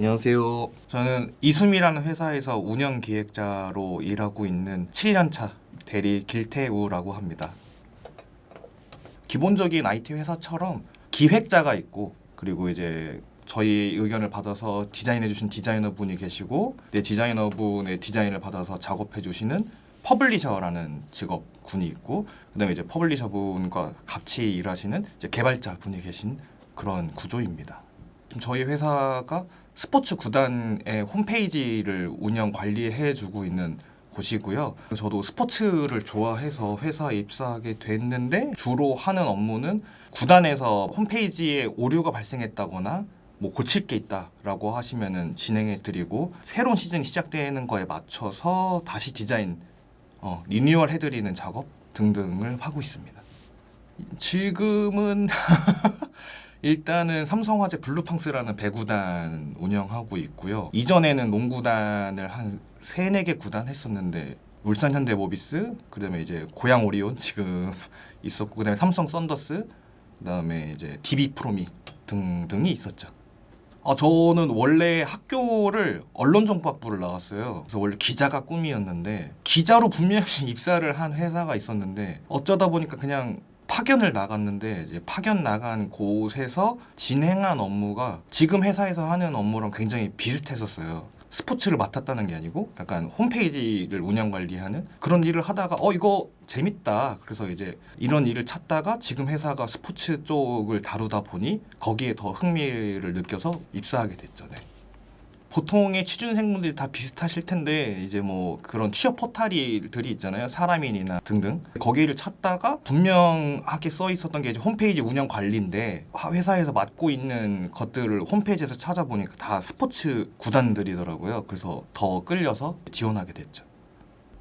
안녕하세요. 저는 이숨이라는 회사에서 운영 기획자로 일하고 있는 7년차 대리 길태우라고 합니다. 기본적인 IT 회사처럼 기획자가 있고, 그리고 이제 저희 의견을 받아서 디자인해 주신 디자이너분이 계시고, 디자이너분의 디자인을 받아서 작업해 주시는 퍼블리셔라는 직업군이 있고, 그다음에 이제 퍼블리셔분과 같이 일하시는 이제 개발자분이 계신 그런 구조입니다. 지금 저희 회사가 스포츠 구단의 홈페이지를 운영 관리해 주고 있는 곳이고요. 저도 스포츠를 좋아해서 회사에 입사하게 됐는데, 주로 하는 업무는 구단에서 홈페이지에 오류가 발생했다거나 뭐 고칠 게 있다라고 하시면은 진행해 드리고, 새로운 시즌이 시작되는 거에 맞춰서 다시 디자인 리뉴얼 해드리는 작업 등등을 하고 있습니다. 지금은 일단은 삼성화재 블루팡스라는 배구단 운영하고 있고요. 이전에는 농구단을 한 3, 4개 구단 했었는데, 울산 현대모비스, 그다음에 이제 고양 오리온 지금 있었고, 그다음에 삼성 썬더스, 그다음에 이제 DB 프로미 등등이 있었죠. 저는 원래 학교를 언론정보학부를 나왔어요. 그래서 원래 기자가 꿈이었는데, 기자로 분명히 입사를 한 회사가 있었는데, 어쩌다 보니까 그냥 파견을 나갔는데, 이제 파견 나간 곳에서 진행한 업무가 지금 회사에서 하는 업무랑 굉장히 비슷했었어요. 스포츠를 맡았다는 게 아니고 약간 홈페이지를 운영 관리하는 그런 일을 하다가 이거 재밌다. 그래서 이제 이런 일을 찾다가 지금 회사가 스포츠 쪽을 다루다 보니 거기에 더 흥미를 느껴서 입사하게 됐죠. 네. 보통의 취준생분들이 다 비슷하실 텐데, 이제 뭐 그런 취업 포털들이 있잖아요. 사람인이나 등등. 거기를 찾다가 분명하게 써 있었던 게 이제 홈페이지 운영 관리인데, 회사에서 맡고 있는 것들을 홈페이지에서 찾아보니까 다 스포츠 구단들이더라고요. 그래서 더 끌려서 지원하게 됐죠.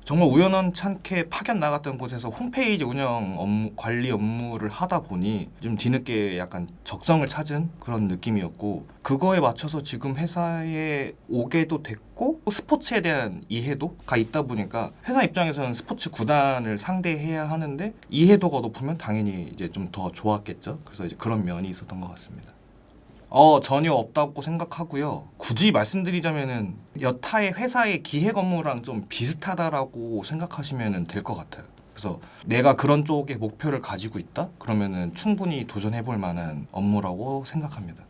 정말 우연찮게 파견 나갔던 곳에서 홈페이지 운영 관리 업무를 하다 보니 좀 뒤늦게 약간 적성을 찾은 그런 느낌이었고, 그거에 맞춰서 지금 회사에 오게도 됐고, 스포츠에 대한 이해도가 있다 보니까 회사 입장에서는 스포츠 구단을 상대해야 하는데 이해도가 높으면 당연히 이제 좀 더 좋았겠죠. 그래서 이제 그런 면이 있었던 것 같습니다. 전혀 없다고 생각하고요. 굳이 말씀드리자면은 여타의 회사의 기획 업무랑 좀 비슷하다라고 생각하시면 될 것 같아요. 그래서 내가 그런 쪽의 목표를 가지고 있다? 그러면은 충분히 도전해볼 만한 업무라고 생각합니다.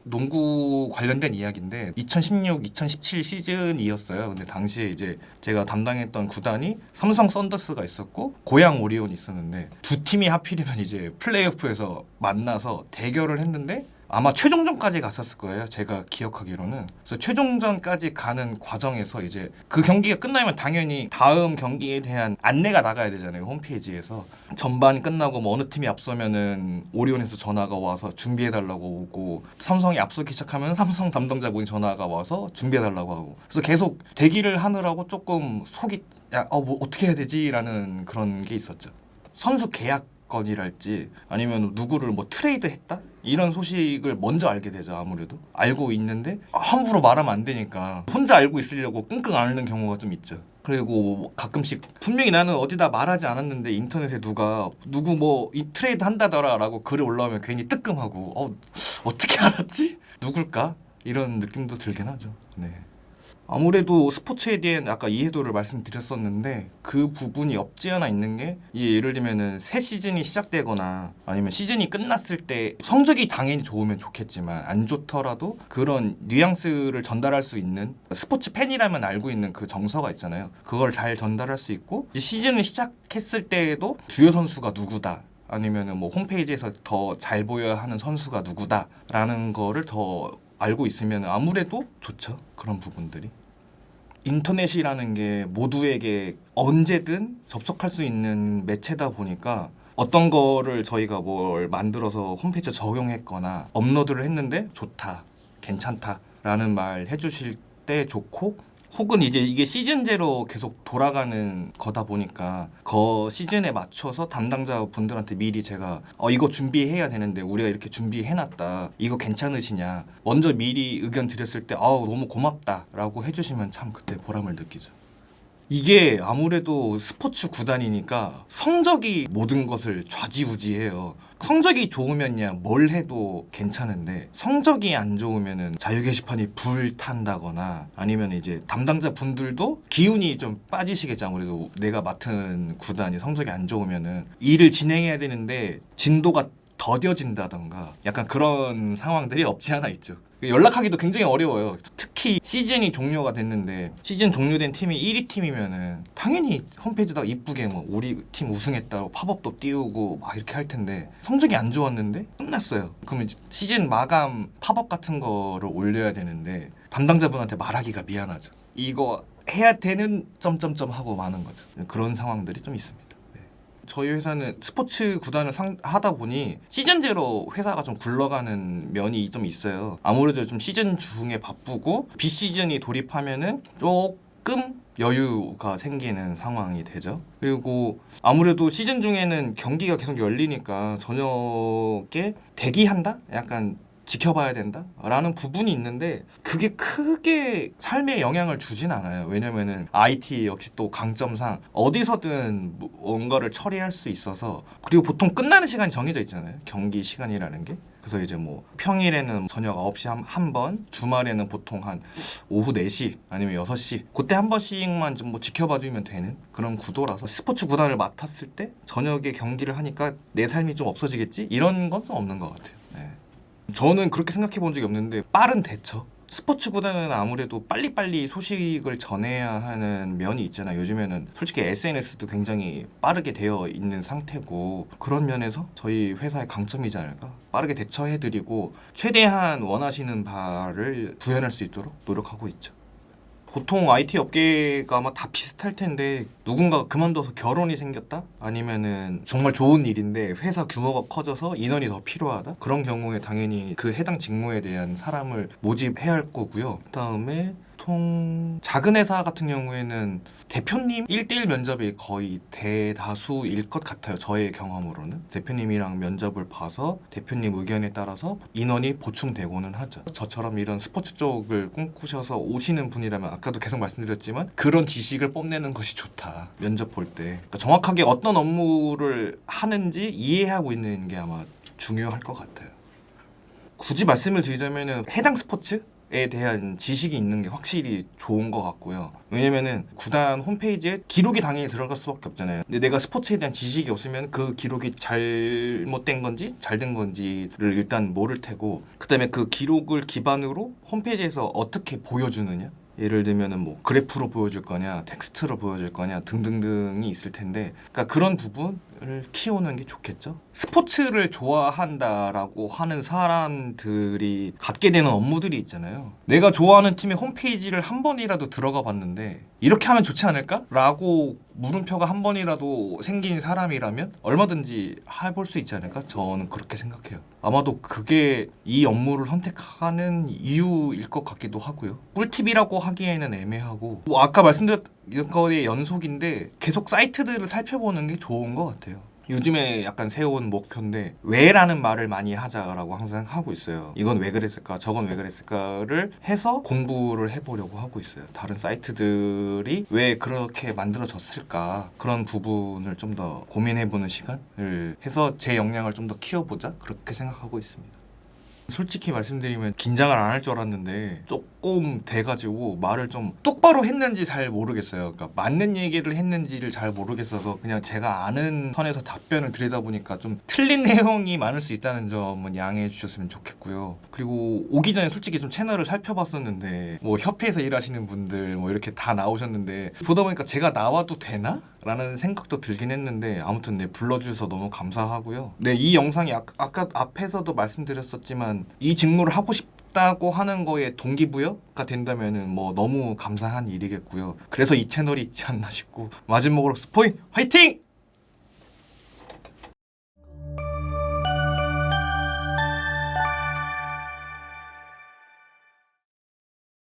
농구 관련된 이야기인데, 2016, 2017 시즌이었어요. 근데 당시에 이제 제가 담당했던 구단이 삼성 썬더스가 있었고 고양 오리온이 있었는데, 두 팀이 하필이면 이제 플레이오프에서 만나서 대결을 했는데, 아마 최종전까지 갔었을 거예요. 제가 기억하기로는. 그래서 최종전까지 가는 과정에서 이제 그 경기가 끝나면 당연히 다음 경기에 대한 안내가 나가야 되잖아요. 홈페이지에서. 전반 끝나고 뭐 어느 팀이 앞서면은 오리온에서 전화가 와서 준비해달라고 오고, 삼성이 앞서기 시작하면 삼성 담당자분이 전화가 와서 준비해달라고 하고. 그래서 계속 대기를 하느라고 조금 속이 뭐 어떻게 해야 되지라는 그런 게 있었죠. 선수 계약 건이랄지 아니면 누구를 뭐 트레이드했다? 이런 소식을 먼저 알게 되죠. 아무래도 알고 있는데 함부로 말하면 안 되니까 혼자 알고 있으려고 끙끙 앓는 경우가 좀 있죠. 그리고 가끔씩 분명히 나는 어디다 말하지 않았는데 인터넷에 누구 뭐 이 트레이드 한다더라 라고 글이 올라오면 괜히 뜨끔하고 어떻게 알았지? 누굴까? 이런 느낌도 들긴 하죠. 네. 아무래도 스포츠에 대한 아까 이해도를 말씀드렸었는데, 그 부분이 없지 않아 있는 게, 예를 들면은 새 시즌이 시작되거나 아니면 시즌이 끝났을 때 성적이 당연히 좋으면 좋겠지만 안 좋더라도 그런 뉘앙스를 전달할 수 있는, 스포츠 팬이라면 알고 있는 그 정서가 있잖아요. 그걸 잘 전달할 수 있고, 시즌을 시작했을 때에도 주요 선수가 누구다, 아니면은 뭐 홈페이지에서 더 잘 보여야 하는 선수가 누구다라는 거를 더 알고 있으면 아무래도 좋죠. 그런 부분들이. 인터넷이라는 게 모두에게 언제든 접속할 수 있는 매체다 보니까, 어떤 거를 저희가 뭘 만들어서 홈페이지에 적용했거나 업로드를 했는데 좋다, 괜찮다라는 말 해주실 때 좋고, 혹은 이제 이게 시즌제로 계속 돌아가는 거다 보니까 그 시즌에 맞춰서 담당자 분들한테 미리 제가 이거 준비해야 되는데 우리가 이렇게 준비해놨다, 이거 괜찮으시냐, 먼저 미리 의견 드렸을 때 너무 고맙다라고 해주시면 참 그때 보람을 느끼죠. 이게 아무래도 스포츠 구단이니까 성적이 모든 것을 좌지우지해요. 성적이 좋으면야 뭘 해도 괜찮은데 성적이 안 좋으면은 자유 게시판이 불탄다거나 아니면 이제 담당자 분들도 기운이 좀 빠지시겠죠. 아무래도 내가 맡은 구단이 성적이 안 좋으면은 일을 진행해야 되는데 진도가 더뎌진다던가 약간 그런 상황들이 없지 않아 있죠. 연락하기도 굉장히 어려워요. 특히 시즌이 종료가 됐는데 시즌 종료된 팀이 1위 팀이면은 당연히 홈페이지다가 이쁘게 뭐 우리 팀 우승했다고 팝업도 띄우고 막 이렇게 할 텐데 성적이 안 좋았는데 끝났어요. 그러면 이제 시즌 마감 팝업 같은 거를 올려야 되는데 담당자분한테 말하기가 미안하죠. 이거 해야 되는 점점점 하고 마는 거죠. 그런 상황들이 좀 있습니다. 저희 회사는 스포츠 구단을 하다 보니 시즌제로 회사가 좀 굴러가는 면이 좀 있어요. 아무래도 좀 시즌 중에 바쁘고 비시즌이 돌입하면은 조금 여유가 생기는 상황이 되죠. 그리고 아무래도 시즌 중에는 경기가 계속 열리니까 저녁에 대기한다? 약간 지켜봐야 된다? 라는 부분이 있는데 그게 크게 삶에 영향을 주진 않아요. 왜냐면은 IT 역시 또 강점상 어디서든 뭔가를 처리할 수 있어서 그리고 보통 끝나는 시간이 정해져 있잖아요. 경기 시간이라는 게. 그래서 이제 뭐 평일에는 저녁 9시 한 번, 주말에는 보통 한 오후 4시 아니면 6시 그때 한 번씩만 좀 뭐 지켜봐 주면 되는 그런 구도라서 스포츠 구단을 맡았을 때 저녁에 경기를 하니까 내 삶이 좀 없어지겠지? 이런 건 좀 없는 것 같아요. 네. 저는 그렇게 생각해 본 적이 없는데 빠른 대처? 스포츠 구단은 아무래도 빨리빨리 소식을 전해야 하는 면이 있잖아요. 요즘에는 솔직히 SNS도 굉장히 빠르게 되어 있는 상태고 그런 면에서 저희 회사의 강점이지 않을까? 빠르게 대처해드리고 최대한 원하시는 바를 구현할 수 있도록 노력하고 있죠. 보통 IT 업계가 아마 다 비슷할 텐데 누군가가 그만둬서 결혼이 생겼다? 아니면은 정말 좋은 일인데 회사 규모가 커져서 인원이 더 필요하다? 그런 경우에 당연히 그 해당 직무에 대한 사람을 모집해야 할 거고요. 그다음에 보통 작은 회사 같은 경우에는 대표님 1대1 면접이 거의 대다수일 것 같아요. 저의 경험으로는. 대표님이랑 면접을 봐서 대표님 의견에 따라서 인원이 보충되고는 하죠. 저처럼 이런 스포츠 쪽을 꿈꾸셔서 오시는 분이라면 아까도 계속 말씀드렸지만 그런 지식을 뽐내는 것이 좋다. 면접 볼 때. 그러니까 정확하게 어떤 업무를 하는지 이해하고 있는 게 아마 중요할 것 같아요. 굳이 말씀을 드리자면은 해당 스포츠에 대한 지식이 있는 게 확실히 좋은 것 같고요. 왜냐면은 구단 홈페이지에 기록이 당연히 들어갈 수밖에 없잖아요. 근데 내가 스포츠에 대한 지식이 없으면 그 기록이 잘못된 건지 잘 된 건지를 일단 모를 테고 그다음에 그 기록을 기반으로 홈페이지에서 어떻게 보여주느냐 예를 들면은 뭐 그래프로 보여줄 거냐 텍스트로 보여줄 거냐 등등등이 있을 텐데 그러니까 그런 부분을 키우는 게 좋겠죠. 스포츠를 좋아한다라고 하는 사람들이 갖게 되는 업무들이 있잖아요. 내가 좋아하는 팀의 홈페이지를 한 번이라도 들어가 봤는데 이렇게 하면 좋지 않을까? 라고 물음표가 한 번이라도 생긴 사람이라면 얼마든지 해볼 수 있지 않을까? 저는 그렇게 생각해요. 아마도 그게 이 업무를 선택하는 이유일 것 같기도 하고요. 꿀팁이라고 하기에는 애매하고 뭐 아까 말씀드렸던 거의 연속인데 계속 사이트들을 살펴보는 게 좋은 것 같아요. 요즘에 약간 세운 목표인데 왜라는 말을 많이 하자라고 항상 하고 있어요. 이건 왜 그랬을까 저건 왜 그랬을까를 해서 공부를 해보려고 하고 있어요. 다른 사이트들이 왜 그렇게 만들어졌을까 그런 부분을 좀 더 고민해보는 시간을 해서 제 역량을 좀 더 키워보자 그렇게 생각하고 있습니다. 솔직히 말씀드리면 긴장을 안 할 줄 알았는데 조금 돼가지고 말을 좀 똑바로 했는지 잘 모르겠어요. 그러니까 맞는 얘기를 했는지를 잘 모르겠어서 그냥 제가 아는 선에서 답변을 드리다 보니까 좀 틀린 내용이 많을 수 있다는 점은 양해해 주셨으면 좋겠고요. 그리고 오기 전에 솔직히 좀 채널을 살펴봤었는데 뭐 협회에서 일하시는 분들 뭐 이렇게 다 나오셨는데 보다 보니까 제가 나와도 되나? 라는 생각도 들긴 했는데 아무튼 네 불러주셔서 너무 감사하고요. 네, 이 영상이 아까 앞에서도 말씀드렸었지만 이 직무를 하고 싶다고 하는 거에 동기부여가 된다면은 뭐 너무 감사한 일이겠고요. 그래서 이 채널이 있지 않나 싶고 마지막으로 스포인 화이팅!